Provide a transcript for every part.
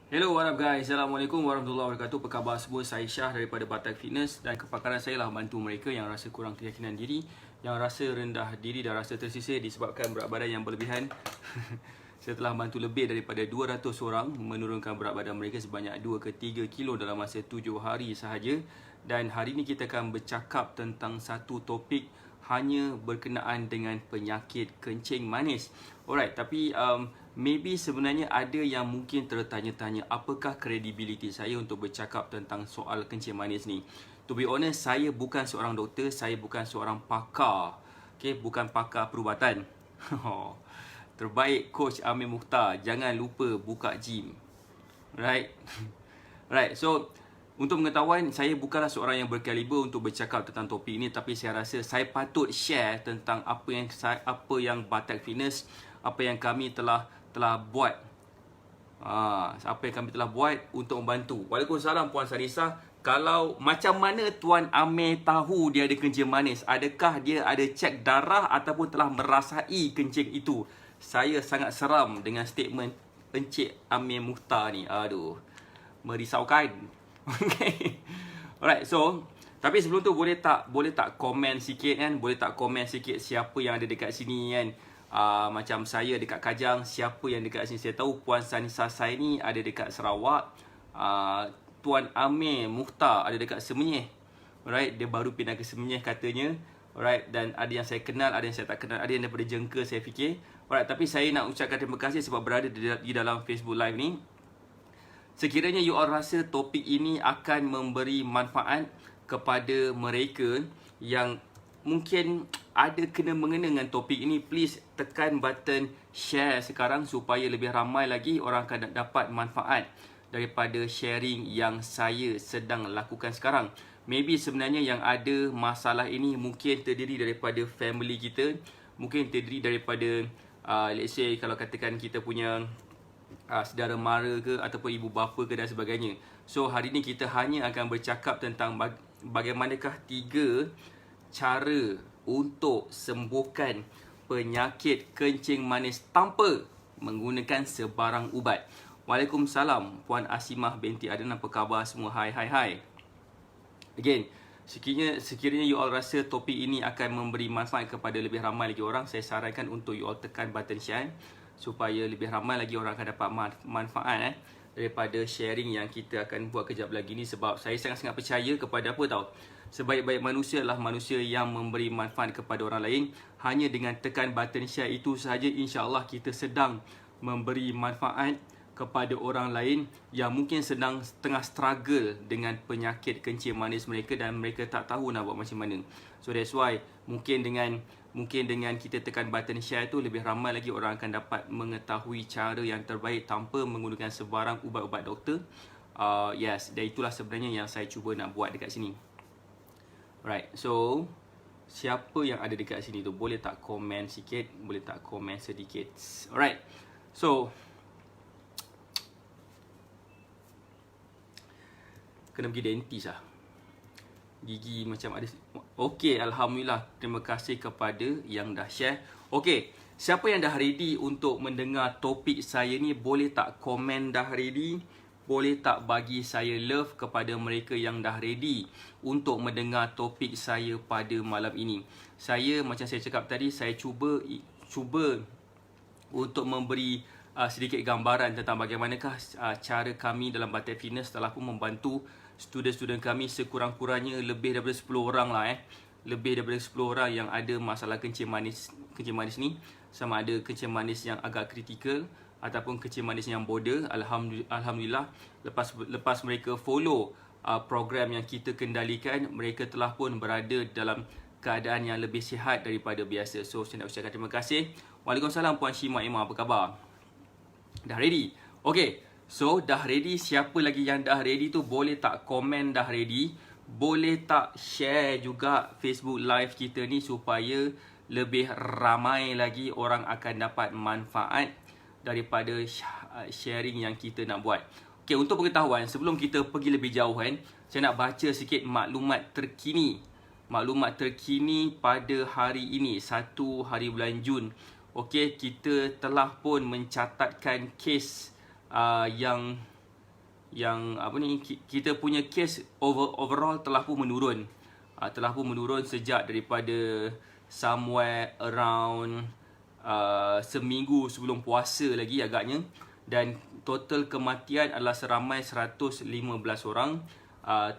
Hello, what up guys? Assalamualaikum warahmatullahi wabarakatuh. Apa khabar semua? Saya Syah daripada Batak Fitness dan kepakaran saya lah bantu mereka yang rasa kurang keyakinan diri, yang rasa rendah diri dan rasa tersisih disebabkan berat badan yang berlebihan. Saya telah bantu lebih daripada 200 orang menurunkan berat badan mereka sebanyak 2 ke 3 kilo dalam masa 7 hari sahaja. Dan hari ini kita akan bercakap tentang satu topik hanya berkenaan dengan penyakit kencing manis. Alright, tapi maybe sebenarnya ada yang mungkin tertanya-tanya apakah kredibiliti saya untuk bercakap tentang soal kencing manis ni. To be honest, saya bukan seorang doktor, saya bukan seorang pakar. Okay, bukan pakar perubatan. Terbaik Coach Amir Mukhtar, jangan lupa buka gym. Right? Right, so untuk pengetahuan, saya bukanlah seorang yang berkaliber untuk bercakap tentang topik ini, tapi saya rasa saya patut share tentang apa yang Batak Fitness, apa yang kami telah buat. Apa yang kami telah buat untuk membantu. Waalaikumsalam Puan Sarisa. Kalau macam mana Tuan Amir tahu dia ada kencing manis? Adakah dia ada cek darah ataupun telah merasai kencing itu? Saya sangat seram dengan statement Encik Amir Mukhtar ni. Aduh, merisaukan. Okay. Alright, so tapi sebelum tu boleh tak komen sikit kan? Boleh tak komen sikit siapa yang ada dekat sini kan? Macam saya dekat Kajang, siapa yang dekat sini? Saya tahu Puan Sanisa saya ni ada dekat Sarawak. Tuan Amir Mukhtar ada dekat Semenyih. Alright, dia baru pindah ke Semenyih katanya. Alright, dan ada yang saya kenal, ada yang saya tak kenal, ada yang daripada Jengka saya fikir. Alright, tapi saya nak ucapkan terima kasih sebab berada di dalam Facebook Live ni. Sekiranya you all rasa topik ini akan memberi manfaat kepada mereka yang mungkin ada kena-mengena dengan topik ini, please tekan button share sekarang supaya lebih ramai lagi orang akan dapat manfaat daripada sharing yang saya sedang lakukan sekarang. Maybe sebenarnya yang ada masalah ini mungkin terdiri daripada family kita, mungkin terdiri daripada let's say kalau katakan kita punya saudara mara ke ataupun ibu bapa ke dan sebagainya. So hari ni kita hanya akan bercakap tentang bagaimanakah 3 cara untuk sembuhkan penyakit kencing manis tanpa menggunakan sebarang ubat. Waalaikumsalam Puan Asimah binti Adan, apa khabar semua? Hai. Again, sekiranya you all rasa topik ini akan memberi manfaat kepada lebih ramai lagi orang, saya sarankan untuk you all tekan button share supaya lebih ramai lagi orang akan dapat manfaat daripada sharing yang kita akan buat kejap lagi ni. Sebab saya sangat-sangat percaya kepada apa tahu, sebaik-baik manusia adalah manusia yang memberi manfaat kepada orang lain. Hanya dengan tekan button share itu sahaja, insya-Allah kita sedang memberi manfaat kepada orang lain yang mungkin tengah struggle dengan penyakit kencing manis mereka dan mereka tak tahu nak buat macam mana. So that's why mungkin dengan kita tekan button share tu, lebih ramai lagi orang akan dapat mengetahui cara yang terbaik tanpa menggunakan sebarang ubat-ubat doktor. Yes, dan itulah sebenarnya yang saya cuba nak buat dekat sini. Right, so siapa yang ada dekat sini tu boleh tak komen sikit, boleh tak komen sedikit. Alright, so kena pergi dentist lah, gigi macam ada. Okey, Alhamdulillah, terima kasih kepada yang dah share. Okey, siapa yang dah ready untuk mendengar topik saya ni, boleh tak komen dah ready? Boleh tak bagi saya love kepada mereka yang dah ready untuk mendengar topik saya pada malam ini. Saya, macam saya cakap tadi, saya cuba untuk memberi sedikit gambaran tentang bagaimanakah cara kami dalam Batak Fitness telah pun membantu student-student kami sekurang-kurangnya lebih daripada 10 orang lah lebih daripada 10 orang yang ada masalah kencing manis ni, sama ada kencing manis yang agak kritikal ataupun kencing manis yang border. Alhamdulillah, lepas mereka follow program yang kita kendalikan, mereka telah pun berada dalam keadaan yang lebih sihat daripada biasa. So saya nak ucapkan terima kasih. Waalaikumsalam Puan Shima Imam, apa khabar? Dah ready? Okay, so dah ready. Siapa lagi yang dah ready tu boleh tak komen dah ready? Boleh tak share juga Facebook live kita ni supaya lebih ramai lagi orang akan dapat manfaat daripada sharing yang kita nak buat. Okay, untuk pengetahuan, sebelum kita pergi lebih jauh kan, saya nak baca sikit maklumat terkini. Maklumat terkini pada hari ini, 1 hari bulan Jun. Okey, kita telah pun mencatatkan kes yang kita punya kes overall telah pun menurun. Telah pun menurun sejak daripada somewhere around seminggu sebelum puasa lagi agaknya, dan total kematian adalah seramai 115 orang.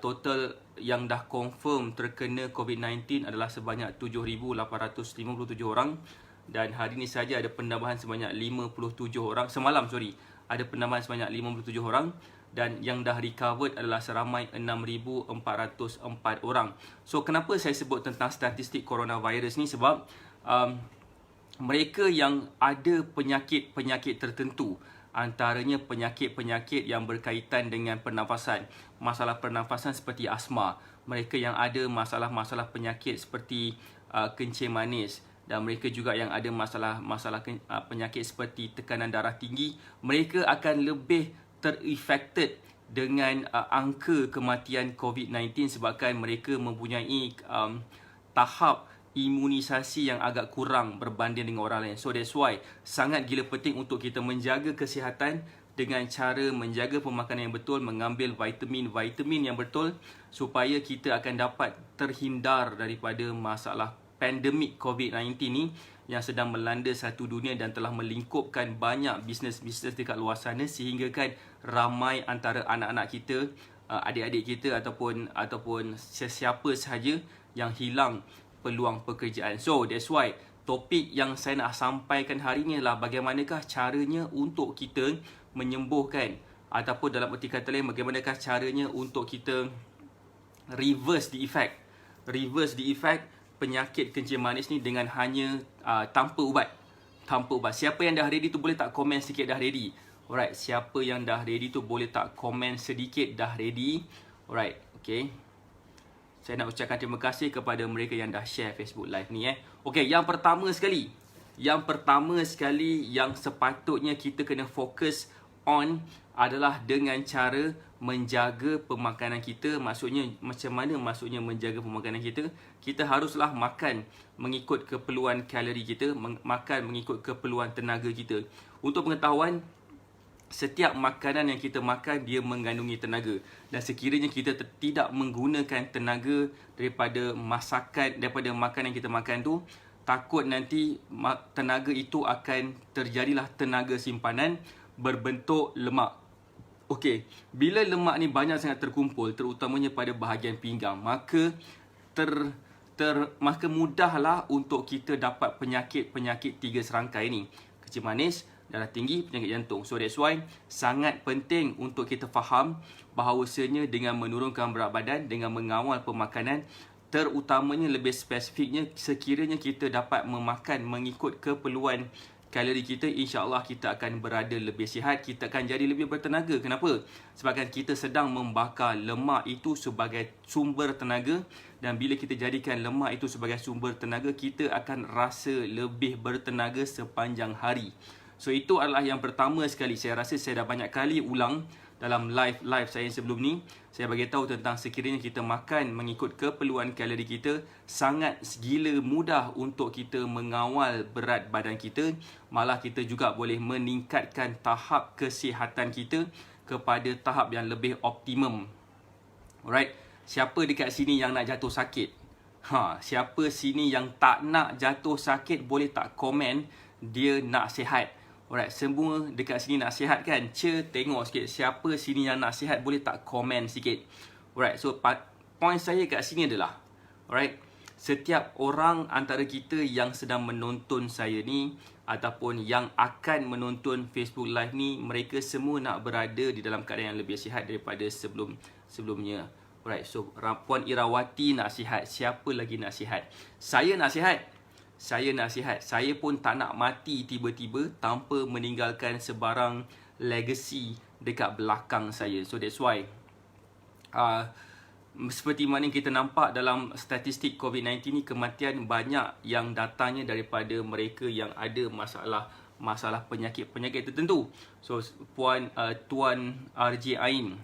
Total yang dah confirm terkena COVID-19 adalah sebanyak 7,857 orang, dan hari ini saja ada penambahan sebanyak 57 orang. Semalam ada penambahan sebanyak 57 orang, dan yang dah recovered adalah seramai 6,404 orang. So kenapa saya sebut tentang statistik coronavirus ni? Sebab mereka yang ada penyakit-penyakit tertentu, antaranya penyakit-penyakit yang berkaitan dengan pernafasan, masalah pernafasan seperti asma, mereka yang ada masalah-masalah penyakit seperti kencing manis, dan mereka juga yang ada masalah penyakit seperti tekanan darah tinggi, mereka akan lebih teraffected dengan angka kematian COVID-19 sebabkan mereka mempunyai tahap imunisasi yang agak kurang berbanding dengan orang lain. So that's why sangat gila penting untuk kita menjaga kesihatan dengan cara menjaga pemakanan yang betul, mengambil vitamin yang betul, supaya kita akan dapat terhindar daripada masalah pandemik COVID-19 ni yang sedang melanda satu dunia dan telah melingkupkan banyak bisnes-bisnes dekat luar sana, sehingga kan ramai antara anak-anak kita, adik-adik kita ataupun sesiapa sahaja yang hilang peluang pekerjaan. So that's why topik yang saya nak sampaikan hari ni adalah bagaimanakah caranya untuk kita menyembuhkan, ataupun dalam erti kata lain, bagaimanakah caranya untuk kita reverse the effect penyakit kencing manis ni dengan hanya tanpa ubat. Siapa yang dah ready tu boleh tak komen sikit dah ready? Alright, siapa yang dah ready tu boleh tak komen sedikit dah ready? Alright, okay. Saya nak ucapkan terima kasih kepada mereka yang dah share Facebook Live ni. Okay, yang pertama sekali yang sepatutnya kita kena fokus on adalah dengan cara menjaga pemakanan kita. Maksudnya, macam mana maksudnya menjaga pemakanan kita? Kita haruslah makan mengikut keperluan kalori kita, makan mengikut keperluan tenaga kita. Untuk pengetahuan, setiap makanan yang kita makan dia mengandungi tenaga, dan sekiranya kita tidak menggunakan tenaga daripada makanan yang kita makan tu, takut nanti tenaga itu akan terjadilah tenaga simpanan berbentuk lemak. Okey, bila lemak ni banyak sangat terkumpul, terutamanya pada bahagian pinggang, maka maka mudahlah untuk kita dapat penyakit 3 serangkai ni: kencing manis, darah tinggi, penyakit jantung. So that's why sangat penting untuk kita faham bahawasanya dengan menurunkan berat badan, dengan mengawal pemakanan, terutamanya lebih spesifiknya, sekiranya kita dapat memakan mengikut keperluan kalori kita, insya-Allah kita akan berada lebih sihat, kita akan jadi lebih bertenaga. Kenapa? Sebabkan kita sedang membakar lemak itu sebagai sumber tenaga, dan bila kita jadikan lemak itu sebagai sumber tenaga, kita akan rasa lebih bertenaga sepanjang hari. So itu adalah yang pertama sekali. Saya rasa saya dah banyak kali ulang dalam live saya sebelum ni. Saya bagi tahu tentang sekiranya kita makan mengikut keperluan kalori kita, sangat gila mudah untuk kita mengawal berat badan kita. Malah kita juga boleh meningkatkan tahap kesihatan kita kepada tahap yang lebih optimum. Alright, siapa dekat sini yang nak jatuh sakit? Siapa sini yang tak nak jatuh sakit boleh tak komen dia nak sihat? Alright, semua dekat sini nak sihat kan? Tengok sikit siapa sini yang nak sihat, boleh tak komen sikit? Alright, so point saya kat sini adalah, alright, setiap orang antara kita yang sedang menonton saya ni, ataupun yang akan menonton Facebook Live ni, mereka semua nak berada di dalam keadaan yang lebih sihat daripada sebelumnya. Alright, so Puan Irawati nak sihat. Siapa lagi nak sihat? Saya nak sihat. Saya pun tak nak mati tiba-tiba tanpa meninggalkan sebarang legacy dekat belakang saya. So that's why seperti mana kita nampak dalam statistik COVID-19 ni, kematian banyak yang datangnya daripada mereka yang ada masalah penyakit-penyakit tertentu. So Tuan RJ Ain,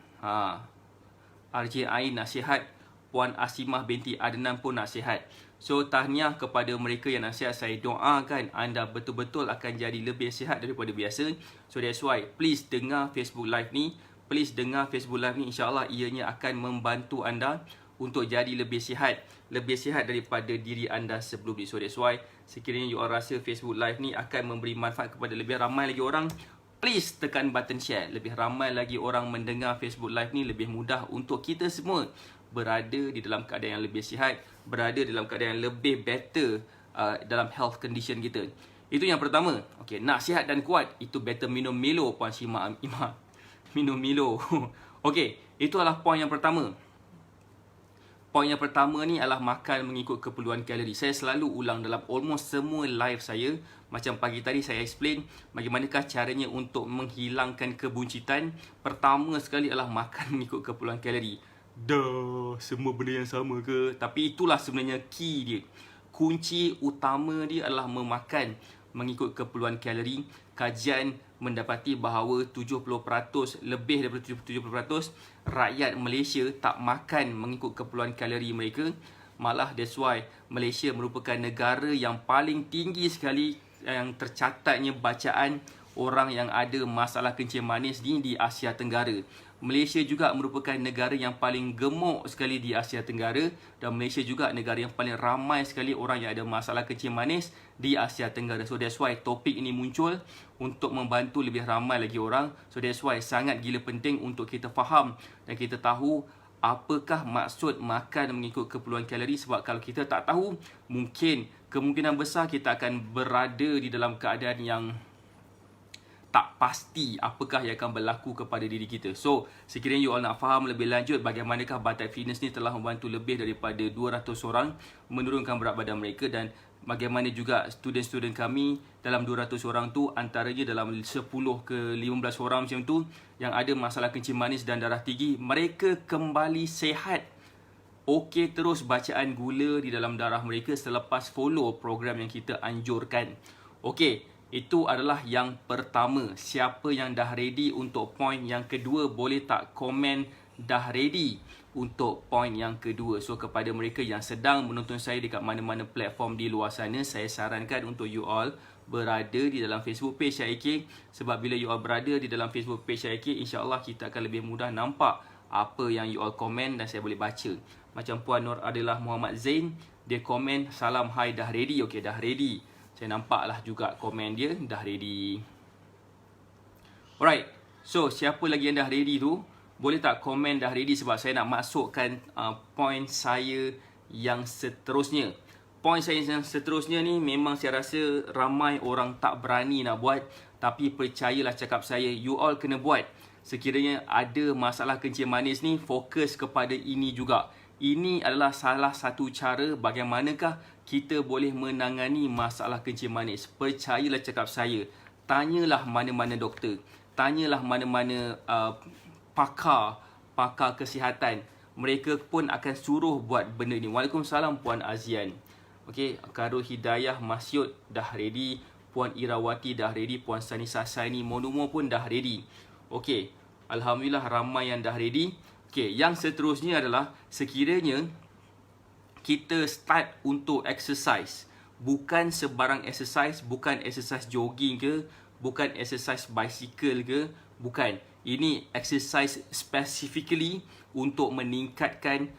RJ Ain nak sihat. Puan Asimah binti Adnan pun nak sihat. So tahniah kepada mereka yang nasihat. Saya doakan anda betul-betul akan jadi lebih sihat daripada biasa. So that's why please dengar Facebook Live ni, please dengar Facebook Live ni, insyaAllah ianya akan membantu anda untuk jadi lebih sihat daripada diri anda sebelum ni. So that's why sekiranya you all rasa Facebook Live ni akan memberi manfaat kepada lebih ramai lagi orang, please tekan button share. Lebih ramai lagi orang mendengar Facebook Live ni, lebih mudah untuk kita semua berada di dalam keadaan yang lebih sihat, berada dalam keadaan yang lebih better dalam health condition kita. Itu yang pertama. Okay, nak sihat dan kuat, itu better minum Milo, Puan Shima Imah. Minum Milo. Okay, itu adalah poin yang pertama. Poin yang pertama ni adalah makan mengikut keperluan kalori. Saya selalu ulang dalam almost semua live saya. Macam pagi tadi saya explain bagaimanakah caranya untuk menghilangkan kebuncitan. Pertama sekali adalah makan mengikut keperluan kalori. Dah, semua benda yang sama ke? Tapi itulah sebenarnya key dia. Kunci utama dia adalah memakan mengikut keperluan kalori. Kajian mendapati bahawa 70%, lebih daripada 70% rakyat Malaysia tak makan mengikut keperluan kalori mereka. Malah that's why Malaysia merupakan negara yang paling tinggi sekali yang tercatatnya bacaan orang yang ada masalah kencing manis di Asia Tenggara. Malaysia juga merupakan negara yang paling gemuk sekali di Asia Tenggara, dan Malaysia juga negara yang paling ramai sekali orang yang ada masalah kencing manis di Asia Tenggara. So that's why topik ini muncul untuk membantu lebih ramai lagi orang. So that's why sangat gila penting untuk kita faham dan kita tahu apakah maksud makan mengikut keperluan kalori. Sebab kalau kita tak tahu, mungkin kemungkinan besar kita akan berada di dalam keadaan yang tak pasti apakah yang akan berlaku kepada diri kita. So, sekiranya you all nak faham lebih lanjut bagaimanakah Batak Fitness ni telah membantu lebih daripada 200 orang menurunkan berat badan mereka, dan bagaimana juga student-student kami dalam 200 orang tu, antaranya dalam 10 ke 15 orang macam tu yang ada masalah kencing manis dan darah tinggi, mereka kembali sihat. Okey terus bacaan gula di dalam darah mereka selepas follow program yang kita anjurkan. Okey, itu adalah yang pertama. Siapa yang dah ready untuk poin yang kedua, boleh tak komen dah ready untuk poin yang kedua. So kepada mereka yang sedang menonton saya dekat mana-mana platform di luar sana, saya sarankan untuk you all berada di dalam Facebook page Syahik. Sebab bila you all berada di dalam Facebook page Syahik, insyaAllah kita akan lebih mudah nampak apa yang you all komen dan saya boleh baca. Macam Puan Nur Adilah Muhammad Zain, dia komen, salam hai dah ready. Okey, dah ready. Saya nampaklah juga komen dia dah ready. Alright. So, siapa lagi yang dah ready tu, boleh tak komen dah ready, sebab saya nak masukkan poin saya yang seterusnya. Poin saya yang seterusnya ni memang saya rasa ramai orang tak berani nak buat, tapi percayalah cakap saya, you all kena buat. Sekiranya ada masalah kencing manis ni, fokus kepada ini juga. Ini adalah salah satu cara bagaimanakah kita boleh menangani masalah kencing manis. Percayalah cakap saya, tanyalah mana-mana doktor, tanyalah mana-mana pakar kesihatan. Mereka pun akan suruh buat benda ni. Waalaikumsalam Puan Azian. Okey, Karul Hidayah Masyud dah ready, Puan Irawati dah ready, Puan Sanisa Saini Monumo pun dah ready. Okey, alhamdulillah ramai yang dah ready. Okey, yang seterusnya adalah sekiranya kita start untuk exercise. Bukan sebarang exercise, bukan exercise jogging ke, bukan exercise bicycle ke, bukan. Ini exercise specifically untuk meningkatkan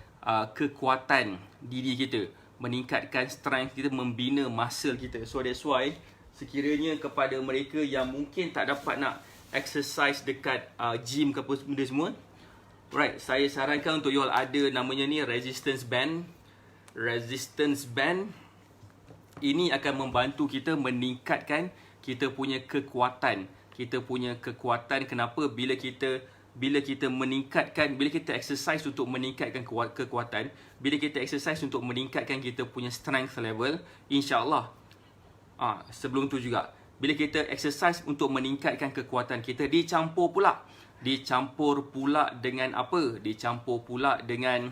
kekuatan diri kita, meningkatkan strength kita, membina muscle kita. So that's why sekiranya kepada mereka yang mungkin tak dapat nak exercise dekat gym ke apa benda semua, right, saya sarankan untuk you all ada namanya ni resistance band. Resistance band ini akan membantu kita meningkatkan kita punya kekuatan. Kita punya kekuatan. Kenapa? Bila kita meningkatkan, bila kita exercise untuk meningkatkan kekuatan, bila kita exercise untuk meningkatkan kita punya strength level, insya-Allah. Sebelum tu juga, bila kita exercise untuk meningkatkan kekuatan kita, dicampur pula dengan apa? Dicampur pula dengan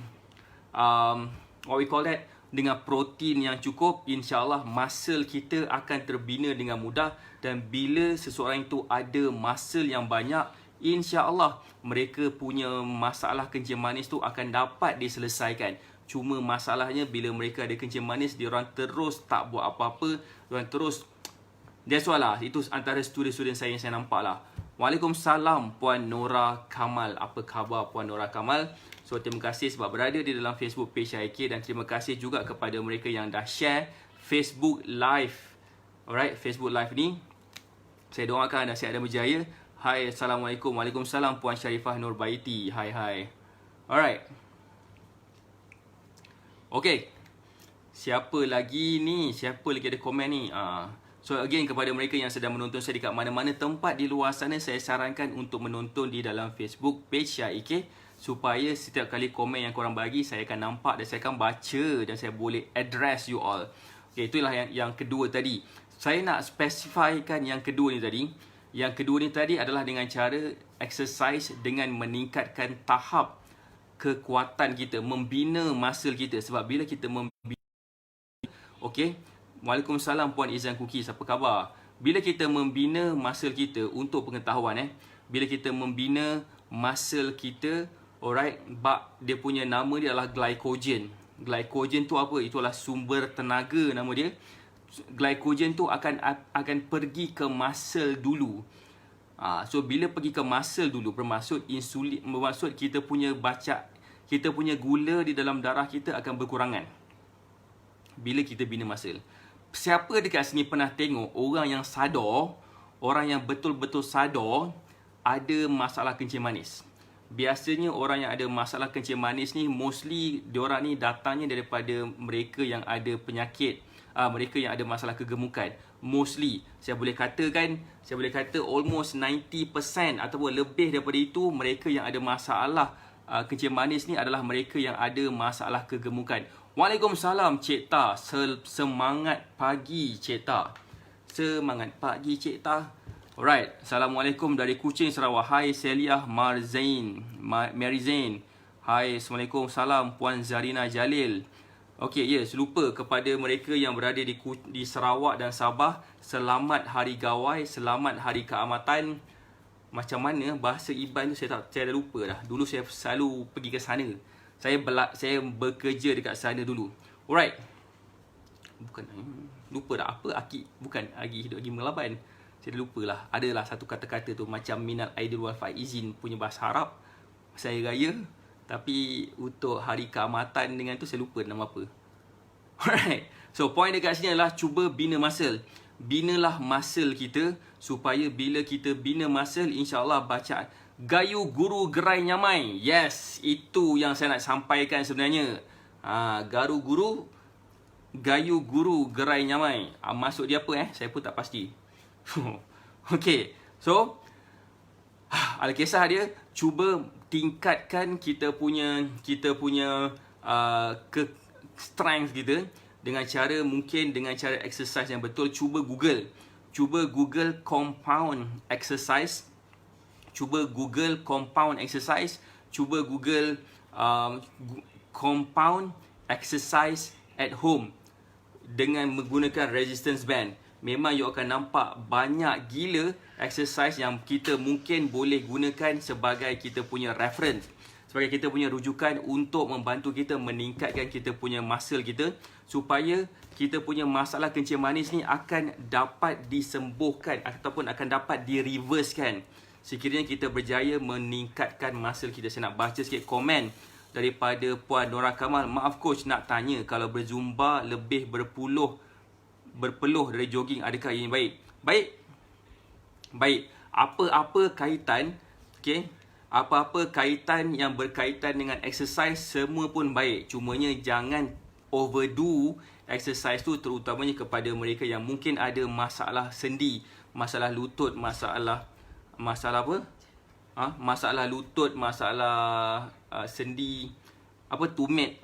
what we call that, dengan protein yang cukup, insya-Allah muscle kita akan terbina dengan mudah. Dan bila seseorang itu ada muscle yang banyak, insya-Allah mereka punya masalah kencing manis tu akan dapat diselesaikan. Cuma masalahnya bila mereka ada kencing manis, diorang terus tak buat apa-apa, diorang terus, that's why lah, itu antara student-student saya yang saya nampak lah. Waalaikumsalam Puan Nora Kamal. Apa khabar Puan Nora Kamal? So terima kasih sebab berada di dalam Facebook page IK, dan terima kasih juga kepada mereka yang dah share Facebook Live. Alright, Facebook Live ni saya doakan anda sihat dan berjaya. Hai, Assalamualaikum. Waalaikumsalam Puan Sharifah Nurbaiti. Hai. Alright. Okay. Siapa lagi ada komen ni? So again, kepada mereka yang sedang menonton saya dekat mana-mana tempat di luar sana, saya sarankan untuk menonton di dalam Facebook page IK, supaya setiap kali komen yang korang bagi, saya akan nampak dan saya akan baca dan saya boleh address you all. Okay, itulah yang kedua tadi. Saya nak specifykan yang kedua ni tadi. Yang kedua ni tadi adalah dengan cara exercise dengan meningkatkan tahap kekuatan kita, membina muscle kita. Sebab bila kita Okey. Waalaikumsalam Puan Izan Cookies. Apa khabar? Bila kita membina muscle kita, untuk pengetahuan bila kita membina muscle kita, alright, dia punya nama dia adalah glycogen. Glycogen tu apa? Itu adalah sumber tenaga nama dia. Glycogen tu akan pergi ke muscle dulu. So bila pergi ke muscle dulu, bermaksud insulin, bermaksud kita punya gula di dalam darah kita akan berkurangan bila kita bina muscle. Siapa dekat sini pernah tengok orang yang sadar, orang yang betul-betul sadar ada masalah kencing manis? Biasanya orang yang ada masalah kencing manis ni, mostly diorang ni datangnya daripada mereka yang ada penyakit, mereka yang ada masalah kegemukan. Mostly, saya boleh kata almost 90% ataupun lebih daripada itu, mereka yang ada masalah kencing manis ni adalah mereka yang ada masalah kegemukan. Waalaikumsalam Cik Ta. Semangat pagi Cik Ta. Semangat pagi Cik Ta. Alright. Assalamualaikum dari Kuching, Sarawak. Hai Celia Mary Zain. Hai, Assalamualaikum. Salam Puan Zarina Jalil. Okey, yes, lupa kepada mereka yang berada di Sarawak dan Sabah, selamat Hari Gawai, selamat Hari Keamatan. Macam mana bahasa Iban tu saya dah lupa dah. Dulu saya selalu pergi ke sana. Saya bekerja dekat sana dulu. Alright. Lupa dah apa bukan Agi Hidup Agi Melaban. Saya dah lupa lah. Adalah satu kata-kata tu macam minal aidin wal faizin punya bahasa Arab. Saya raya, tapi untuk hari keamatan dengan tu saya lupa nama apa. Alright. So point dekat sini adalah cuba bina muscle. Binalah muscle kita supaya bila kita bina muscle, insya-Allah bacaan Gayu Guru Gerai Nyamai. Yes, itu yang saya nak sampaikan sebenarnya. Gayu Guru Gerai Nyamai. Maksud dia apa Saya pun tak pasti. Okey. So, Alkisah dia cuba tingkatkan kita punya strength kita dengan cara exercise yang betul. Cuba Google compound exercise. Cuba Google compound exercise. Cuba Google compound exercise at home dengan menggunakan resistance band. Memang you akan nampak banyak gila exercise yang kita mungkin boleh gunakan sebagai kita punya reference, sebagai kita punya rujukan untuk membantu kita meningkatkan kita punya muscle kita, supaya kita punya masalah kencing manis ni akan dapat disembuhkan ataupun akan dapat direversekan sekiranya kita berjaya meningkatkan muscle kita. Saya nak baca sikit komen daripada Puan Nora Kamal. Maaf coach, nak tanya, kalau berzumba lebih berpeluh dari jogging, adakah ini baik? Baik. Apa-apa kaitan, apa-apa kaitan yang berkaitan dengan exercise, semua pun baik. Cumanya jangan overdo exercise tu, terutamanya kepada mereka yang mungkin ada masalah sendi, masalah lutut, masalah lutut, masalah sendi, tumit,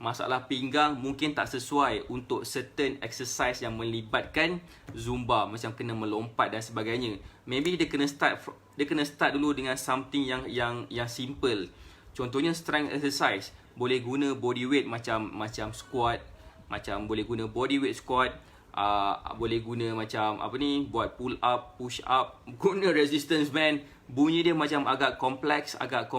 masalah pinggang, mungkin tak sesuai untuk certain exercise yang melibatkan zumba, macam kena melompat dan sebagainya. Maybe dia kena start dulu dengan something yang simple. Contohnya strength exercise, boleh guna body weight macam squat, macam boleh guna body weight squat, boleh guna macam buat pull up, push up, guna resistance band. Bunyi dia macam agak kompleks, agak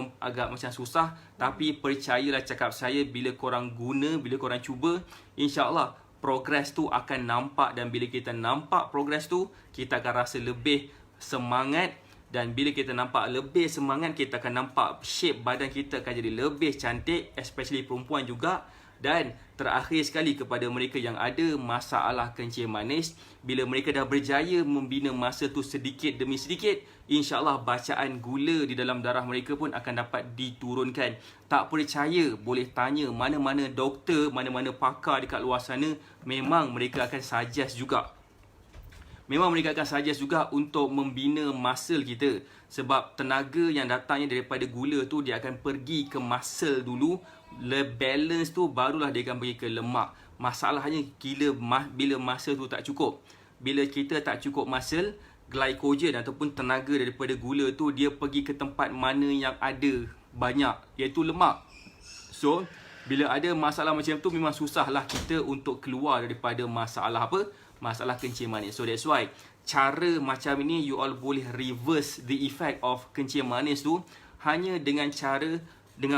macam susah, tapi percayalah cakap saya, bila korang guna, bila korang cuba, insya-Allah progress tu akan nampak. Dan bila kita nampak progress tu, kita akan rasa lebih semangat Dan bila kita nampak lebih semangat, kita akan nampak shape badan kita akan jadi lebih cantik, especially perempuan juga. Dan terakhir sekali kepada mereka yang ada masalah kencing manis, bila mereka dah berjaya membina masa tu sedikit demi sedikit, insyaAllah bacaan gula di dalam darah mereka pun akan dapat diturunkan. Tak percaya, boleh tanya mana-mana doktor, mana-mana pakar dekat luar sana, memang mereka akan suggest juga. Memang mereka akan suggest juga untuk membina muscle kita. Sebab tenaga yang datangnya daripada gula tu, dia akan pergi ke muscle dulu. Balance tu barulah dia akan pergi ke lemak. Masalahnya bila muscle tu tak cukup. Bila kita tak cukup muscle, glycogen ataupun tenaga daripada gula tu, dia pergi ke tempat mana yang ada banyak, iaitu lemak. So, bila ada masalah macam tu, memang susahlah kita untuk keluar daripada masalah apa? Masalah kencing manis. So that's why cara macam ini you all boleh reverse the effect of kencing manis tu hanya dengan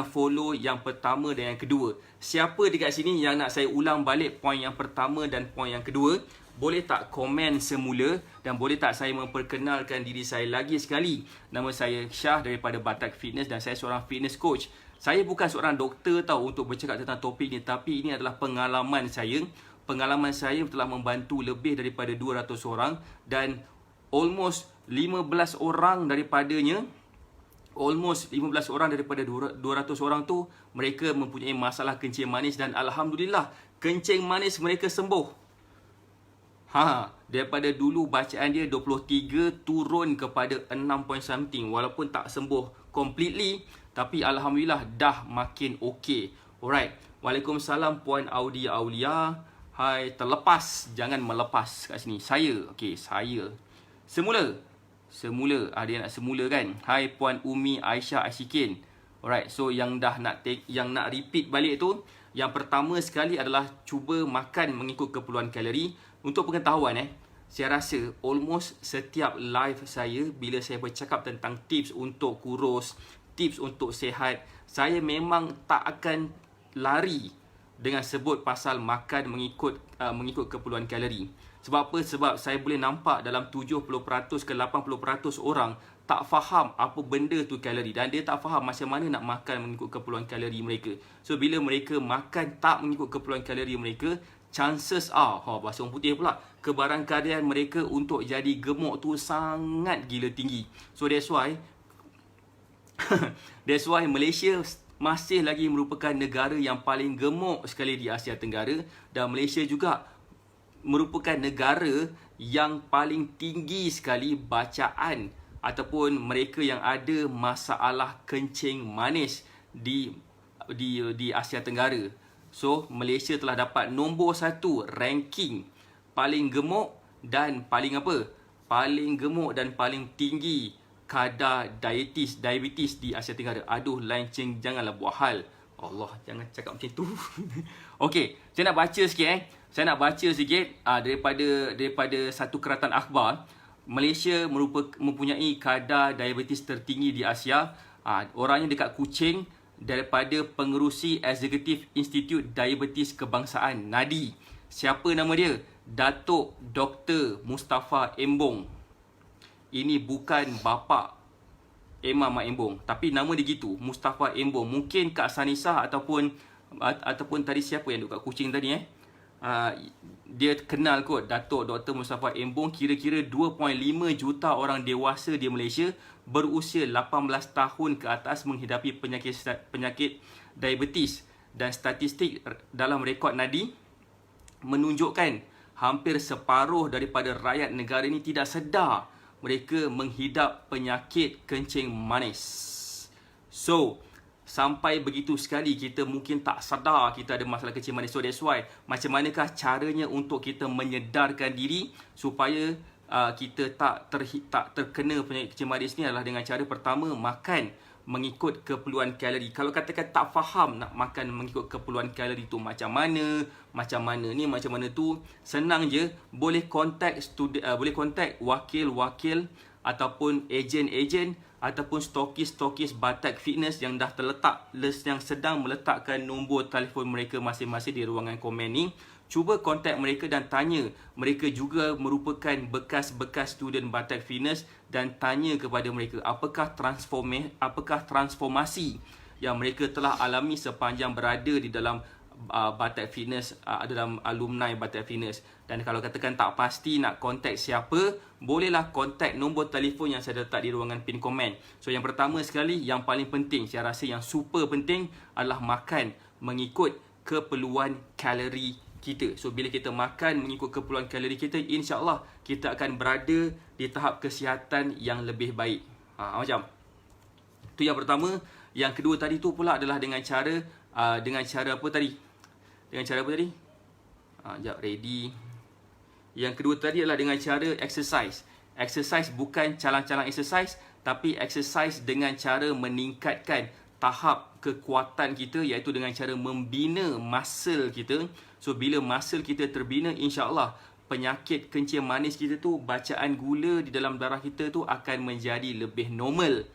follow yang pertama dan yang kedua. Siapa dekat sini yang nak saya ulang balik poin yang pertama dan poin yang kedua? Boleh tak komen semula dan boleh tak saya memperkenalkan diri saya lagi sekali? Nama saya Syah daripada Batak Fitness dan saya seorang fitness coach. Saya bukan seorang doktor tahu untuk bercakap tentang topik ni, tapi ini adalah pengalaman saya. Pengalaman saya telah membantu lebih daripada 200 orang dan almost 15 orang daripada 200 orang tu mereka mempunyai masalah kencing manis dan alhamdulillah kencing manis mereka sembuh. Daripada dulu bacaan dia 23 turun kepada 6 point something, walaupun tak sembuh completely, tapi alhamdulillah dah makin okey. Alright. Waalaikumsalam Puan Audi Aulia. Hai, terlepas, jangan melepas kat sini. Saya. Semula. Ada yang nak semula kan? Hai Puan Umi Aisyah Ashikin. Alright, so yang nak repeat balik tu, yang pertama sekali adalah cuba makan mengikut keperluan kalori. Untuk pengetahuan saya rasa almost setiap live saya, bila saya bercakap tentang tips untuk kurus, tips untuk sihat, saya memang tak akan lari dengan sebut pasal makan mengikut keperluan kalori. Sebab apa? Sebab saya boleh nampak dalam 70% ke 80% orang tak faham apa benda tu kalori, dan dia tak faham macam mana nak makan mengikut keperluan kalori mereka. So bila mereka makan tak mengikut keperluan kalori mereka, chances are, bahasa orang putih pula, kebarangkalian mereka untuk jadi gemuk tu sangat gila tinggi. So that's why Malaysia masih lagi merupakan negara yang paling gemuk sekali di Asia Tenggara, dan Malaysia juga merupakan negara yang paling tinggi sekali bacaan ataupun mereka yang ada masalah kencing manis di Asia Tenggara. So Malaysia telah dapat nombor 1 ranking paling gemuk dan paling tinggi kadar diabetes di Asia Tenggara. Aduh, lancing, janganlah buat hal. Allah, jangan cakap macam tu. Okey, saya nak baca sikit. Daripada satu keratan akhbar. Malaysia mempunyai kadar diabetes tertinggi di Asia. Orangnya dekat Kuching, daripada Pengerusi Eksekutif Institut Diabetes Kebangsaan, NADI. Siapa nama dia? Datuk Dr. Mustafa Embong. Ini bukan bapa Imam Mak Embong, tapi nama dia gitu, Mustafa Embong. Mungkin Kak Sanisa ataupun tadi siapa yang duduk kat Kuching tadi dia kenal kot Datuk Dr. Mustafa Embong. Kira-kira 2.5 juta orang dewasa di Malaysia berusia 18 tahun ke atas menghidapi penyakit diabetes, dan statistik dalam rekod NADI menunjukkan hampir separuh daripada rakyat negara ini tidak sedar mereka menghidap penyakit kencing manis. So, sampai begitu sekali kita mungkin tak sedar kita ada masalah kencing manis. So that's why, macam manakah caranya untuk kita menyedarkan diri supaya kita tak terkena penyakit kencing manis ni, adalah dengan cara pertama, makan mengikut keperluan kalori. Kalau katakan tak faham nak makan mengikut keperluan kalori tu macam mana tu, senang je, boleh kontak wakil-wakil ataupun ejen-ejen ataupun stokis Batak Fitness yang dah terletak, yang sedang meletakkan nombor telefon mereka masing-masing di ruangan komen ni. cuba kontak mereka dan tanya. Mereka juga merupakan bekas-bekas student Batak Fitness, dan tanya kepada mereka apakah transformasi yang mereka telah alami sepanjang berada di dalam Batak Fitness, dalam alumni Batak Fitness. Dan kalau katakan tak pasti nak kontak siapa, bolehlah kontak nombor telefon yang saya letak di ruangan pin komen. So yang pertama sekali, yang paling penting, saya rasa yang super penting adalah makan mengikut keperluan kalori kita. So bila kita makan mengikut keperluan kalori kita, insya-Allah kita akan berada di tahap kesihatan yang lebih baik. Macam tu yang pertama. Yang kedua tadi tu pula adalah dengan cara apa tadi? Sekejap, ready. Yang kedua tadi adalah dengan cara exercise. Exercise bukan calang-calang exercise, tapi exercise dengan cara meningkatkan tahap kekuatan kita, iaitu dengan cara membina muscle kita. So bila muscle kita terbina, insya-Allah penyakit kencing manis kita tu, bacaan gula di dalam darah kita tu akan menjadi lebih normal.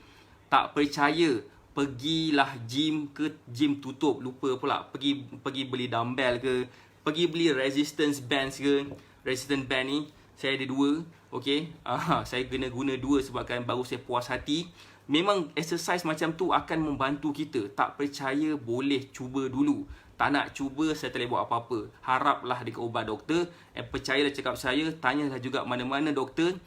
Tak percaya, pergilah gym tutup, lupa pula, pergi beli dumbbell ke, pergi beli resistance bands ke. Resistance band ni saya ada 2, okey. Saya kena guna 2 sebabkan baru saya puas hati. Memang exercise macam tu akan membantu kita. Tak percaya, boleh cuba dulu. Tak nak cuba, saya tak boleh buat apa-apa. Haraplah dekat ubat doktor. Percayalah cakap saya, tanyalah juga mana-mana doktor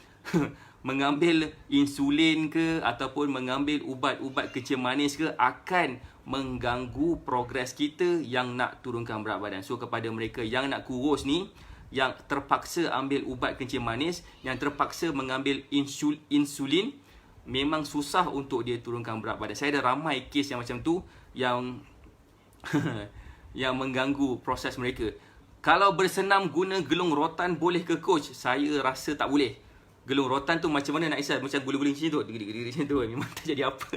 mengambil insulin ke ataupun mengambil ubat-ubat kencing manis ke akan mengganggu progres kita yang nak turunkan berat badan. So kepada mereka yang nak kurus ni, yang terpaksa ambil ubat kencing manis, yang terpaksa mengambil insulin, memang susah untuk dia turunkan berat badan. Saya ada ramai kes yang macam tu yang yang mengganggu proses mereka. Kalau bersenam guna gelung rotan boleh ke coach? Saya rasa tak boleh. Gelung rotan tu macam mana nak exercise? Macam guling-guling macam tu. Macam tu. Memang tak jadi apa.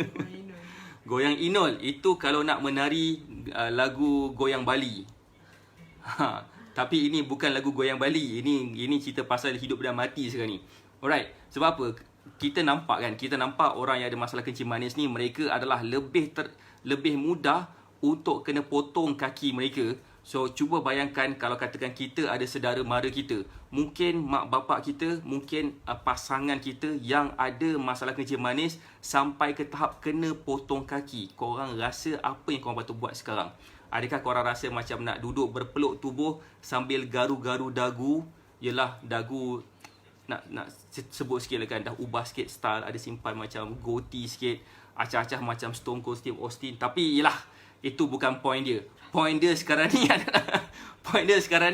Goyang inol. Itu kalau nak menari lagu Goyang Bali. Tapi ini bukan lagu Goyang Bali. Ini cerita pasal hidup dan mati sekarang ni. Alright. Sebab apa? Kita nampak orang yang ada masalah kencing manis ni, mereka adalah lebih mudah untuk kena potong kaki mereka. So cuba bayangkan kalau katakan kita ada saudara mara kita, mungkin mak bapak kita, mungkin pasangan kita yang ada masalah kencing manis sampai ke tahap kena potong kaki. Korang rasa apa yang korang patut buat sekarang? Adakah korang rasa macam nak duduk berpeluk tubuh sambil garu-garu dagu? Yelah, dagu nak sebut sikit lah kan, dah ubah sikit style, ada simpan macam goatee sikit, acah-acah macam Stone Cold Steve Austin. Tapi yelah, itu bukan point dia. Point dia sekarang ni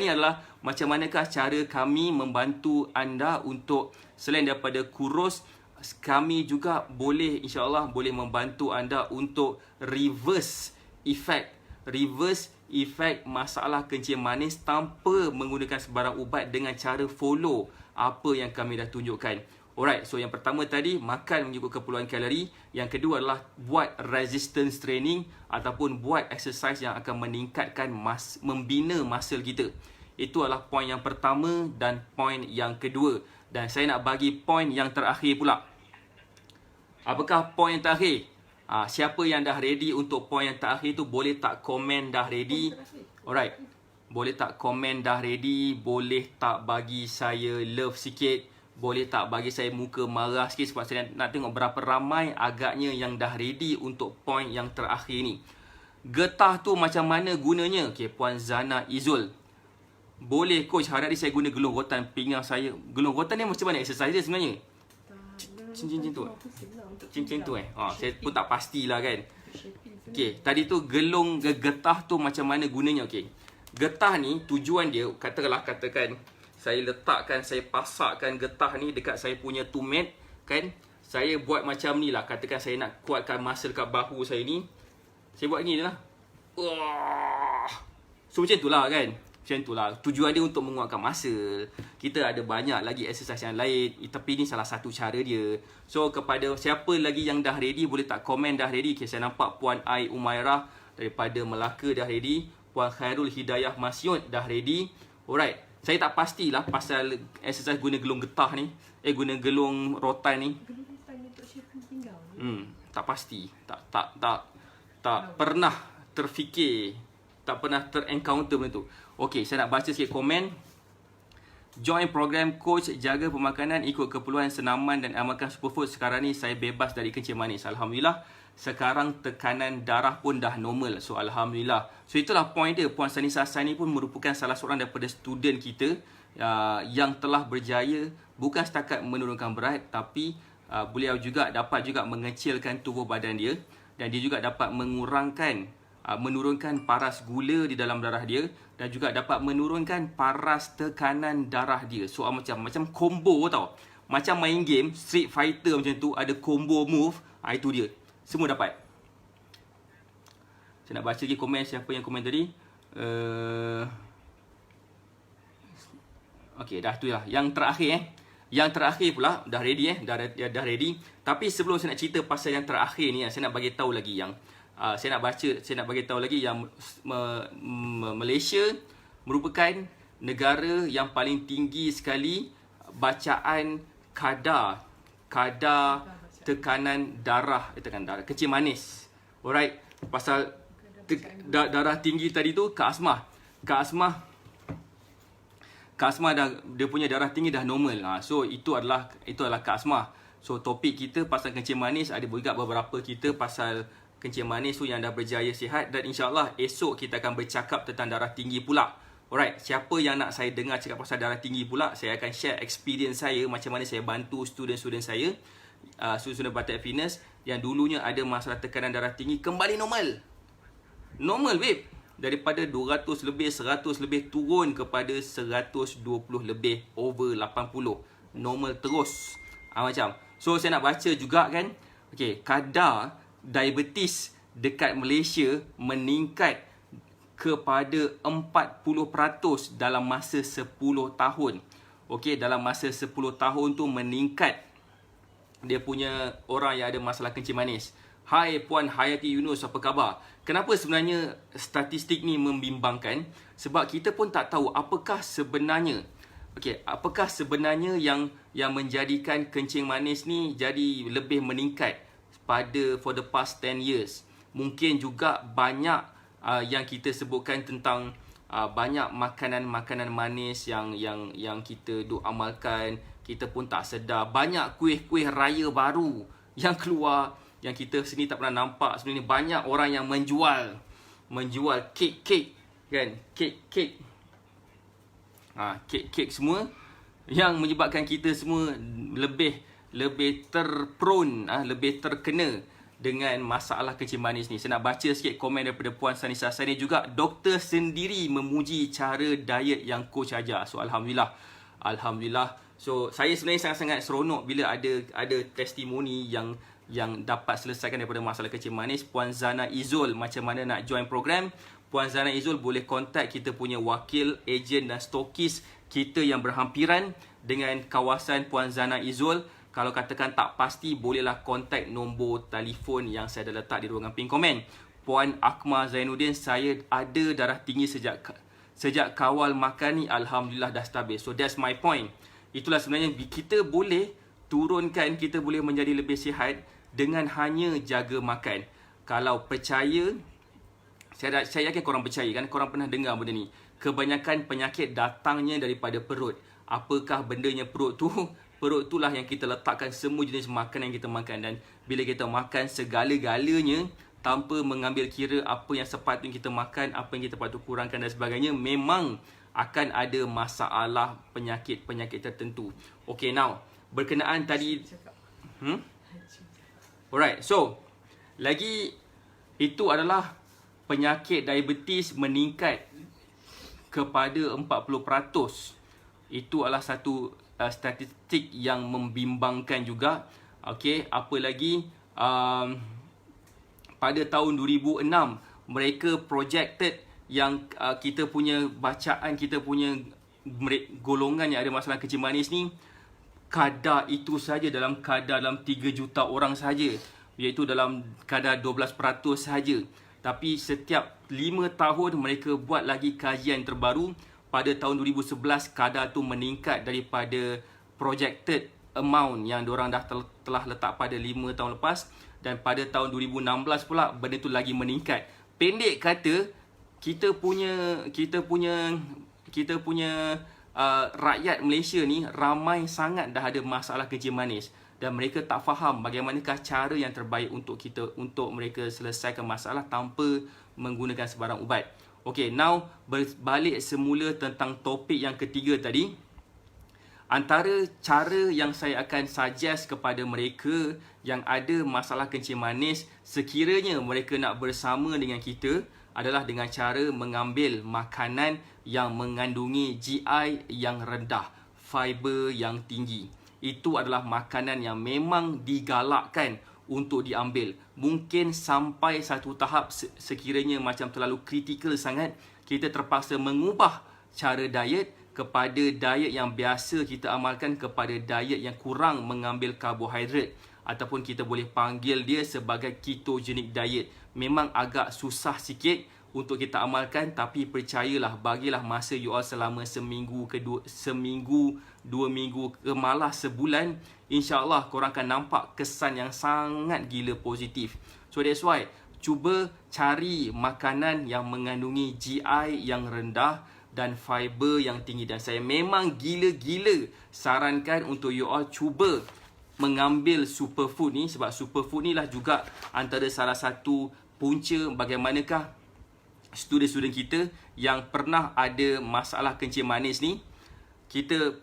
adalah macam manakah cara kami membantu anda untuk selain daripada kurus, kami juga boleh, insya-Allah boleh membantu anda untuk reverse effect masalah kencing manis tanpa menggunakan sebarang ubat, dengan cara follow apa yang kami dah tunjukkan. Alright, so yang pertama tadi, makan mengikut keperluan kalori. Yang kedua adalah buat resistance training ataupun buat exercise yang akan meningkatkan membina muscle kita. Itu adalah point yang pertama dan point yang kedua. Dan saya nak bagi point yang terakhir pula. Apakah point yang terakhir? Siapa yang dah ready untuk point yang terakhir tu, boleh tak komen dah ready? Alright, boleh tak komen dah ready? Boleh tak bagi saya love sikit? Boleh tak bagi saya muka marah sikit, sebab saya nak tengok berapa ramai agaknya yang dah ready untuk point yang terakhir ni. Getah tu macam mana gunanya? Okay, Puan Zana Izul. Boleh coach, hari ni saya guna gelung rotan pinggang saya. Gelung rotan ni macam mana exercise dia sebenarnya? Cincin tu. Cincin tu saya pun tak pastilah kan. Okay, tadi tu getah tu macam mana gunanya? Okay, getah ni tujuan dia, katakan saya pasakkan getah ni dekat saya punya tumit kan. Saya buat macam ni lah, katakan saya nak kuatkan muscle kat bahu saya ni, saya buat ni je lah. So macam tu lah kan. Macam tu lah. Tujuan dia untuk menguatkan muscle. Kita ada banyak lagi exercise yang lain, tapi ini salah satu cara dia. So kepada siapa lagi yang dah ready, boleh tak komen dah ready? Okay, saya nampak Puan Ai Umairah daripada Melaka dah ready. Puan Khairul Hidayah Masyud dah ready. Alright, saya tak pastilah pasal exercise guna gelung getah ni, guna gelung rotan ni. Tak pasti. Tak pernah terfikir, tak pernah ter-encounter benda tu. Okey, saya nak baca sikit komen. Join program coach jaga pemakanan ikut keperluan senaman dan amalkan superfood. Sekarang ni saya bebas dari kencing manis. Alhamdulillah. Sekarang tekanan darah pun dah normal. So Alhamdulillah. So itulah point dia. Puan Sanisa Sani pun merupakan salah seorang daripada student kita yang telah berjaya bukan setakat menurunkan berat, tapi beliau juga dapat juga mengecilkan tubuh badan dia. Dan dia juga dapat menurunkan paras gula di dalam darah dia. Dan juga dapat menurunkan paras tekanan darah dia. So macam combo tau. Macam main game Street Fighter macam tu, ada combo move. Itu dia. Semua dapat. Saya nak baca lagi komen. Siapa yang komen tadi? Okey, dah tu lah. Yang terakhir Yang terakhir pula dah ready dah ready. Tapi sebelum saya nak cerita pasal yang terakhir ni, saya nak bagi tahu lagi yang saya nak bagi tahu lagi yang Malaysia merupakan negara yang paling tinggi sekali bacaan kadar tekanan darah, kencing manis. Alright, pasal darah tinggi tadi tu Kak Asmah dah, dia punya darah tinggi dah normal. So itu adalah Kak Asmah. So topik kita pasal kencing manis, ada juga beberapa kita pasal kencing manis tu yang dah berjaya sihat. Dan insyaAllah esok kita akan bercakap tentang darah tinggi pula. Alright, siapa yang nak saya dengar cakap pasal darah tinggi pula, saya akan share experience saya, macam mana saya bantu student-student saya, student Batak Fitness yang dulunya ada masalah tekanan darah tinggi, kembali normal babe. Daripada 200 lebih, 100 lebih, turun kepada 120 lebih, over 80. Normal terus. Macam. So saya nak baca juga kan. Okay, kadar diabetes dekat Malaysia meningkat kepada 40% dalam masa 10 tahun. Okay, dalam masa 10 tahun tu meningkat dia punya orang yang ada masalah kencing manis. Hai Puan Hayati Yunus, apa khabar? Kenapa sebenarnya statistik ni membimbangkan? Sebab kita pun tak tahu apakah sebenarnya yang menjadikan kencing manis ni jadi lebih meningkat for the past 10 years. Mungkin juga banyak yang kita sebutkan tentang banyak makanan-makanan manis yang kita duk amalkan, kita pun tak sedar. Banyak kuih-kuih raya baru yang keluar yang kita sini tak pernah nampak. Sebenarnya banyak orang yang menjual kek kan, kek semua yang menyebabkan kita semua lebih terkena dengan masalah kencing manis ni. Saya nak baca sikit komen daripada Puan Sanisa Sani juga. Doktor sendiri memuji cara diet yang coach ajar. So Alhamdulillah. So saya sebenarnya sangat-sangat seronok bila ada testimoni yang dapat selesaikan daripada masalah kencing manis. Puan Zana Izul, macam mana nak join program? Puan Zana Izul boleh kontak kita punya wakil, ejen dan stokis kita yang berhampiran dengan kawasan Puan Zana Izul. Kalau katakan tak pasti, bolehlah kontak nombor telefon yang saya dah letak di ruangan pin komen. Puan Akmal Zainuddin, saya ada darah tinggi sejak kawal makan ni, Alhamdulillah dah stabil. So that's my point. Itulah sebenarnya kita boleh turunkan, kita boleh menjadi lebih sihat dengan hanya jaga makan. Kalau percaya, saya yakin korang percaya kan, korang pernah dengar benda ni. Kebanyakan penyakit datangnya daripada perut. Apakah bendanya perut tu? Perut itulah yang kita letakkan semua jenis makanan yang kita makan. Dan bila kita makan segala-galanya tanpa mengambil kira apa yang sepatutnya kita makan, apa yang kita patut kurangkan dan sebagainya, memang akan ada masalah penyakit-penyakit tertentu. Okay, now berkenaan tadi alright, so lagi itu adalah penyakit diabetes meningkat kepada 40%. Itu adalah satu statistik yang membimbangkan juga. Okay, apa lagi, pada tahun 2006 mereka projected yang kita punya bacaan, kita punya golongan yang ada masalah kencing manis ni, kadar itu saja dalam 3 juta orang saja, iaitu dalam kadar 12% saja. Tapi setiap 5 tahun mereka buat lagi kajian terbaru. Pada tahun 2011 kadar tu meningkat daripada projected amount yang diorang dah telah letak pada 5 tahun lepas. Dan pada tahun 2016 pula benda tu lagi meningkat. Pendek kata, kita punya rakyat Malaysia ni ramai sangat dah ada masalah kencing manis dan mereka tak faham bagaimanakah cara yang terbaik untuk mereka selesaikan masalah tanpa menggunakan sebarang ubat. Okay, now berbalik semula tentang topik yang ketiga tadi. Antara cara yang saya akan suggest kepada mereka yang ada masalah kencing manis sekiranya mereka nak bersama dengan kita adalah dengan cara mengambil makanan yang mengandungi GI yang rendah, fiber yang tinggi. Itu adalah makanan yang memang digalakkan untuk diambil. Mungkin sampai satu tahap sekiranya macam terlalu kritikal sangat, kita terpaksa mengubah cara diet kepada diet yang biasa kita amalkan kepada diet yang kurang mengambil karbohidrat, ataupun kita boleh panggil dia sebagai ketogenic diet. Memang agak susah sikit untuk kita amalkan, tapi percayalah, bagilah masa you all selama seminggu, 2 minggu ke malah sebulan, insya-Allah korang akan nampak kesan yang sangat gila positif. So that's why cuba cari makanan yang mengandungi GI yang rendah dan fiber yang tinggi, dan saya memang gila-gila sarankan untuk you all cuba mengambil superfood ni, sebab superfood ni lah juga antara salah satu punca bagaimanakah student-student kita yang pernah ada masalah kencing manis ni, kita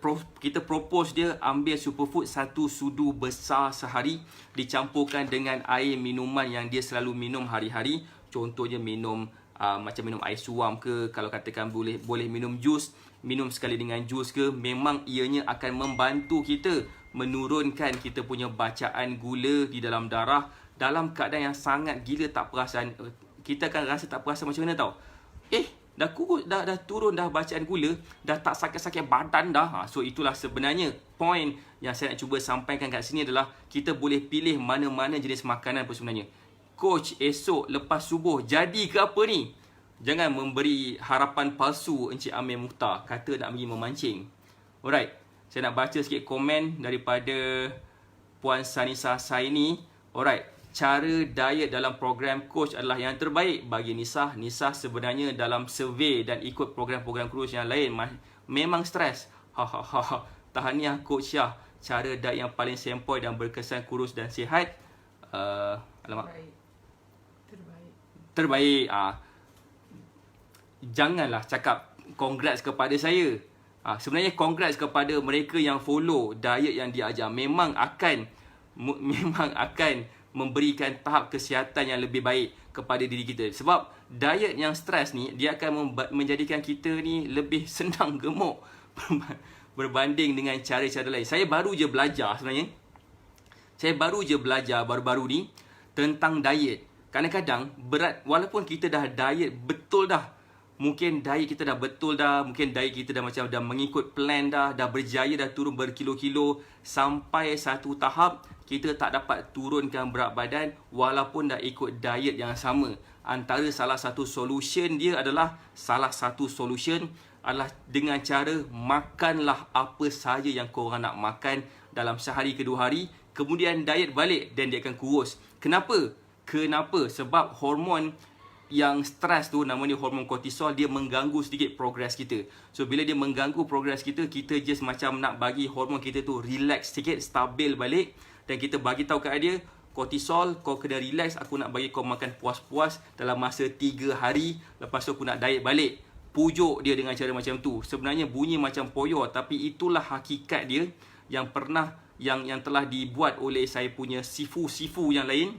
propose dia ambil superfood 1 sudu besar sehari dicampurkan dengan air minuman yang dia selalu minum hari-hari. Contohnya minum macam minum air suam ke, kalau katakan boleh minum jus, minum sekali dengan jus ke. Memang ianya akan membantu kita menurunkan kita punya bacaan gula di dalam darah dalam keadaan yang sangat gila tak perasan. Kita akan rasa tak perasan macam mana tau. Dah kurus, dah turun dah bacaan gula, dah tak sakit-sakit badan dah. So itulah sebenarnya point yang saya nak cuba sampaikan kat sini adalah kita boleh pilih mana-mana jenis makanan pun sebenarnya. Coach, esok lepas subuh jadi ke apa ni? Jangan memberi harapan palsu Encik Amir Mukhtar kata nak pergi memancing. Alright, saya nak baca sikit komen daripada Puan Sanisa Saini. Alright, cara diet dalam program coach adalah yang terbaik bagi Nisa. Nisa sebenarnya dalam survey dan ikut program-program kurus yang lain memang stres. Tahniah Coach Syah. Cara diet yang paling sempoi dan berkesan kurus dan sihat. Terbaik. Janganlah cakap congrats kepada saya. Sebenarnya congrats kepada mereka yang follow diet yang diajar. Memang akan memberikan tahap kesihatan yang lebih baik kepada diri kita. Sebab diet yang stres ni, dia akan menjadikan kita ni lebih senang gemuk berbanding dengan cara-cara lain. Saya baru je belajar sebenarnya. Baru-baru ni tentang diet. Kadang-kadang berat, walaupun kita dah diet betul dah. Mungkin diet kita dah betul dah. Mungkin diet kita dah macam dah mengikut plan dah berjaya, dah turun berkilo-kilo. Sampai satu tahap kita tak dapat turunkan berat badan walaupun dah ikut diet yang sama. Antara salah satu solution adalah dengan cara makanlah apa sahaja yang korang nak makan dalam sehari ke 2 hari. Kemudian diet balik dan dia akan kurus. Kenapa? Sebab hormon yang stres tu, namanya hormon kortisol, dia mengganggu sedikit progres kita. So bila dia mengganggu progres kita, kita just macam nak bagi hormon kita tu relax sikit, stabil balik. Dan kita bagi tahu kat dia, kortisol, kau kena relax, aku nak bagi kau makan puas-puas dalam masa 3 hari, lepas tu aku nak diet balik. Pujuk dia dengan cara macam tu. Sebenarnya bunyi macam poyo, tapi itulah hakikat dia yang telah dibuat oleh saya punya sifu yang lain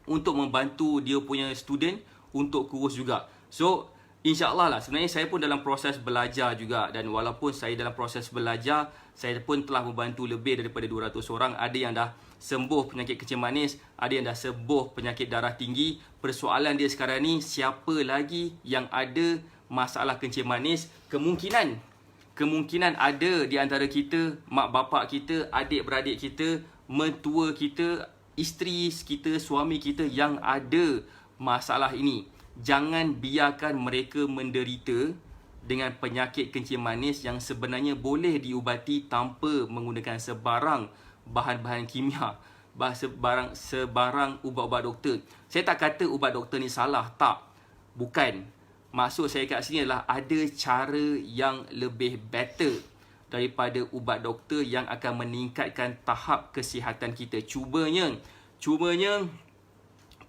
untuk membantu dia punya student untuk kurus juga. So InsyaAllah lah, sebenarnya saya pun dalam proses belajar juga. Dan walaupun saya dalam proses belajar, saya pun telah membantu lebih daripada 200 orang. Ada yang dah sembuh penyakit kencing manis, ada yang dah sembuh penyakit darah tinggi. Persoalan dia sekarang ni, siapa lagi yang ada masalah kencing manis? Kemungkinan ada di antara kita, mak bapak kita, adik-beradik kita, mentua kita, isteri kita, suami kita yang ada masalah ini. Jangan biarkan mereka menderita dengan penyakit kencing manis yang sebenarnya boleh diubati tanpa menggunakan sebarang bahan-bahan kimia, sebarang ubat-ubat doktor. Saya tak kata ubat doktor ni salah, tak. Bukan. Maksud saya kat sini adalah ada cara yang lebih better daripada ubat doktor yang akan meningkatkan tahap kesihatan kita. Cumanya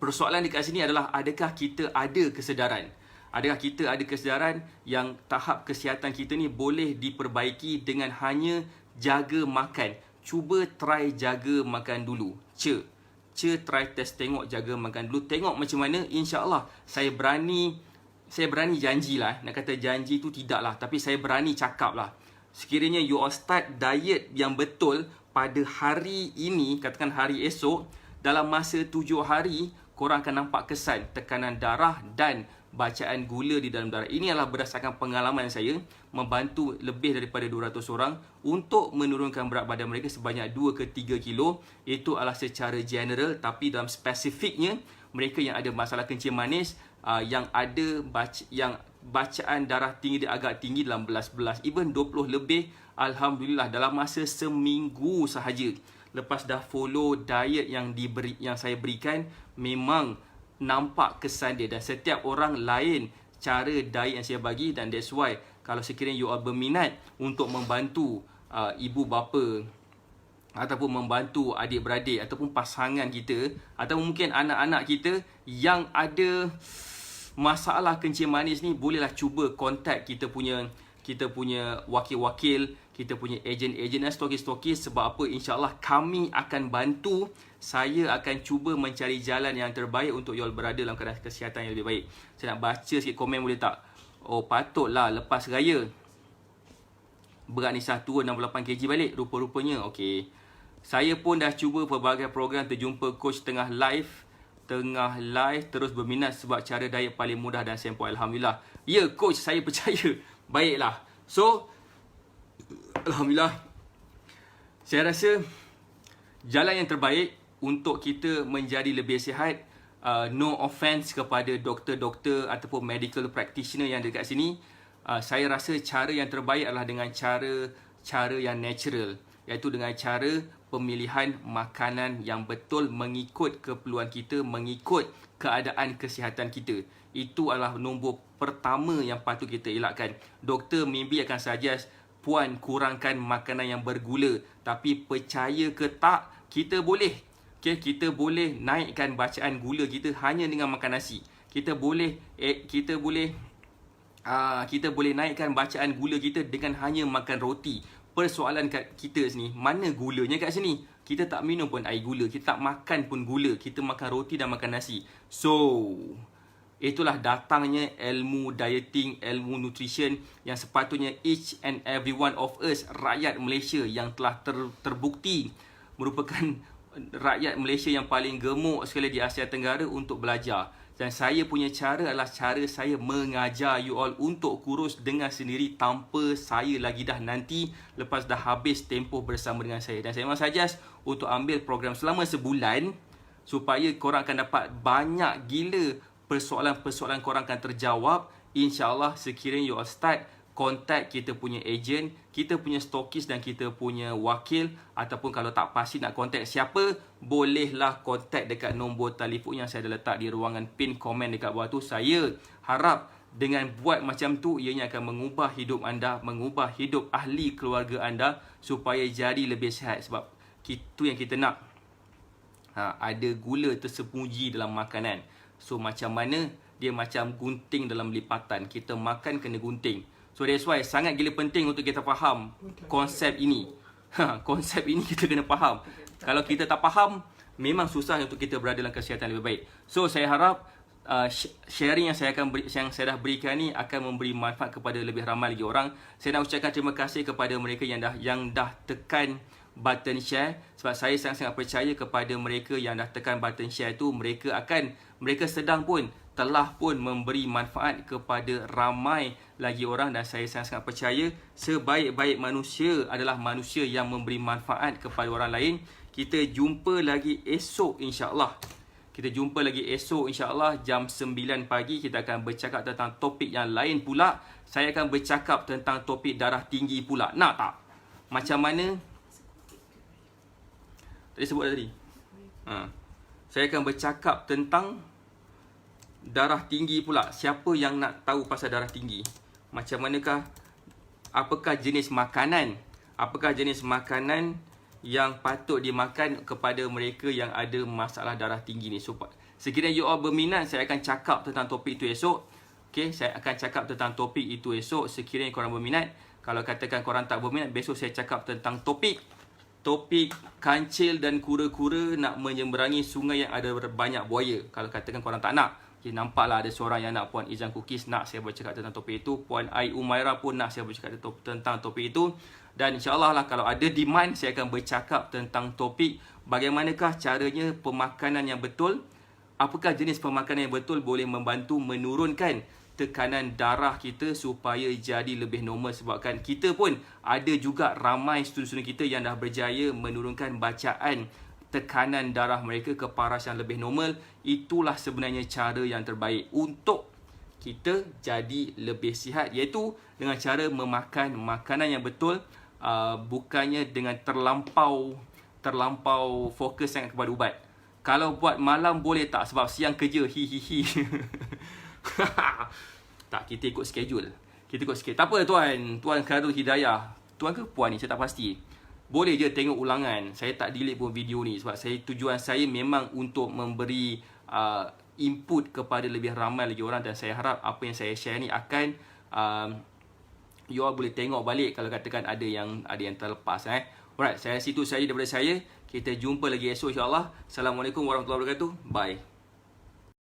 persoalan dekat sini adalah adakah kita ada kesedaran? Adakah kita ada kesedaran yang tahap kesihatan kita ni boleh diperbaiki dengan hanya jaga makan? Cuba try jaga makan dulu. Try test tengok jaga makan dulu. Tengok macam mana, insya-Allah saya berani janjilah. Nak kata janji tu tidak lah, tapi saya berani cakap lah. Sekiranya you all start diet yang betul pada hari ini, katakan hari esok, dalam masa 7 hari, korang akan nampak kesan tekanan darah dan bacaan gula di dalam darah. Ini adalah berdasarkan pengalaman saya membantu lebih daripada 200 orang untuk menurunkan berat badan mereka sebanyak 2 ke 3 kilo. Itu adalah secara general, tapi dalam spesifiknya mereka yang ada masalah kencing manis, yang ada bacaan darah tinggi dia agak tinggi dalam 11, even 20 lebih, alhamdulillah dalam masa seminggu sahaja lepas dah follow diet yang saya berikan, memang nampak kesan dia. Dan setiap orang lain cara diet yang saya bagi, dan that's why kalau sekiranya you all berminat untuk membantu ibu bapa ataupun membantu adik-beradik ataupun pasangan kita ataupun mungkin anak-anak kita yang ada masalah kencing manis ni, bolehlah cuba kontak kita punya wakil-wakil, kita punya ejen-ejen dan stokis-stokis. Sebab apa? InsyaAllah kami akan bantu. Saya akan cuba mencari jalan yang terbaik untuk you all berada dalam keadaan kesihatan yang lebih baik. Saya nak baca sikit komen, boleh tak? Oh, patutlah lepas raya berat Nisa turun 68 kg balik rupa-rupanya. Okey. Saya pun dah cuba pelbagai program, terjumpa coach tengah live terus berminat sebab cara diet paling mudah dan sempoi. Alhamdulillah. Ya, coach, saya percaya. Baiklah. So, alhamdulillah. Saya rasa jalan yang terbaik untuk kita menjadi lebih sihat, no offense kepada doktor-doktor ataupun medical practitioner yang dekat sini, saya rasa cara yang terbaik adalah dengan cara yang natural, iaitu dengan cara pemilihan makanan yang betul mengikut keperluan kita, mengikut keadaan kesihatan kita. Itu adalah nombor pertama yang patut kita elakkan. Doktor maybe akan suggest, puan kurangkan makanan yang bergula, tapi percaya ke tak, kita boleh naikkan bacaan gula kita hanya dengan makan nasi. Kita boleh naikkan bacaan gula kita dengan hanya makan roti. Persoalan kat kita sini, mana gulanya kat sini? Kita tak minum pun air gula, kita tak makan pun gula, kita makan roti dan makan nasi. So, itulah datangnya ilmu dieting, ilmu nutrition yang sepatutnya each and every one of us, rakyat Malaysia yang telah terbukti merupakan rakyat Malaysia yang paling gemuk sekali di Asia Tenggara untuk belajar. Dan saya punya cara adalah cara saya mengajar you all untuk kurus dengan sendiri tanpa saya lagi dah nanti lepas dah habis tempoh bersama dengan saya. Dan saya memang suggest untuk ambil program selama sebulan supaya korang akan dapat banyak gila persoalan-persoalan korang akan terjawab. InsyaAllah sekiranya you all start, kontak kita punya ejen, kita punya stokis dan kita punya wakil, ataupun kalau tak pasti nak kontak siapa, bolehlah kontak dekat nombor telefon yang saya dah letak di ruangan pin komen dekat bawah tu. Saya harap dengan buat macam tu, ianya akan mengubah hidup anda, mengubah hidup ahli keluarga anda supaya jadi lebih sihat. Sebab itu yang kita nak. Ada gula tersembunyi dalam makanan. So macam mana? Dia macam gunting dalam lipatan. Kita makan kena gunting. So that's why sangat gila penting untuk kita faham konsep ini. Konsep ini kita kena faham. Kalau kita tak faham, memang susah untuk kita berada dalam kesihatan lebih baik. So saya harap sharing yang saya dah berikan ni akan memberi manfaat kepada lebih ramai lagi orang. Saya nak ucapkan terima kasih kepada mereka yang dah tekan button share, sebab saya sangat-sangat percaya kepada mereka yang dah tekan button share tu, mereka sedang pun telah pun memberi manfaat kepada ramai lagi orang. Dan saya sangat-sangat percaya sebaik-baik manusia adalah manusia yang memberi manfaat kepada orang lain. Kita jumpa lagi esok insya-Allah. Jam 9 pagi kita akan bercakap tentang topik yang lain pula. Saya akan bercakap tentang topik darah tinggi pula. Nak tak? Macam mana? Tadi sebut tadi. Saya akan bercakap tentang darah tinggi pula. Siapa yang nak tahu pasal darah tinggi? Macam manakah, apakah jenis makanan? Apakah jenis makanan yang patut dimakan kepada mereka yang ada masalah darah tinggi ni? So, sekiranya you all berminat, saya akan cakap tentang topik itu esok. Okay, saya akan cakap tentang topik itu esok sekiranya korang berminat. Kalau katakan korang tak berminat, besok saya cakap tentang topik kancil dan kura-kura nak menyeberangi sungai yang ada banyak buaya. Kalau katakan korang tak nak. Okay, nampaklah ada seorang yang nak, Puan Izan Cookies nak saya bercakap tentang topik itu. Puan Ai Umaira pun nak saya bercakap tentang topik itu. Dan insyaAllah lah kalau ada demand, saya akan bercakap tentang topik bagaimanakah caranya pemakanan yang betul. Apakah jenis pemakanan yang betul boleh membantu menurunkan tekanan darah kita supaya jadi lebih normal. Sebabkan kita pun ada juga ramai student-student kita yang dah berjaya menurunkan bacaan tekanan darah mereka ke paras yang lebih normal. Itulah sebenarnya cara yang terbaik untuk kita jadi lebih sihat, iaitu dengan cara memakan makanan yang betul, bukannya dengan terlampau fokus sangat kepada ubat. Kalau buat malam boleh tak? Sebab siang kerja. Tak, kita ikut schedule. Tak apa tuan. Tuan Khairul Hidayah. Tuan ke puan ni? Saya tak pasti. Boleh je tengok ulangan. Saya tak delete pun video ni. Sebab tujuan saya memang untuk memberi input kepada lebih ramai lagi orang. Dan saya harap apa yang saya share ni akan you all boleh tengok balik kalau katakan ada yang terlepas. Alright, saya situ saja daripada saya. Kita jumpa lagi esok insya-Allah. Assalamualaikum warahmatullahi wabarakatuh. Bye.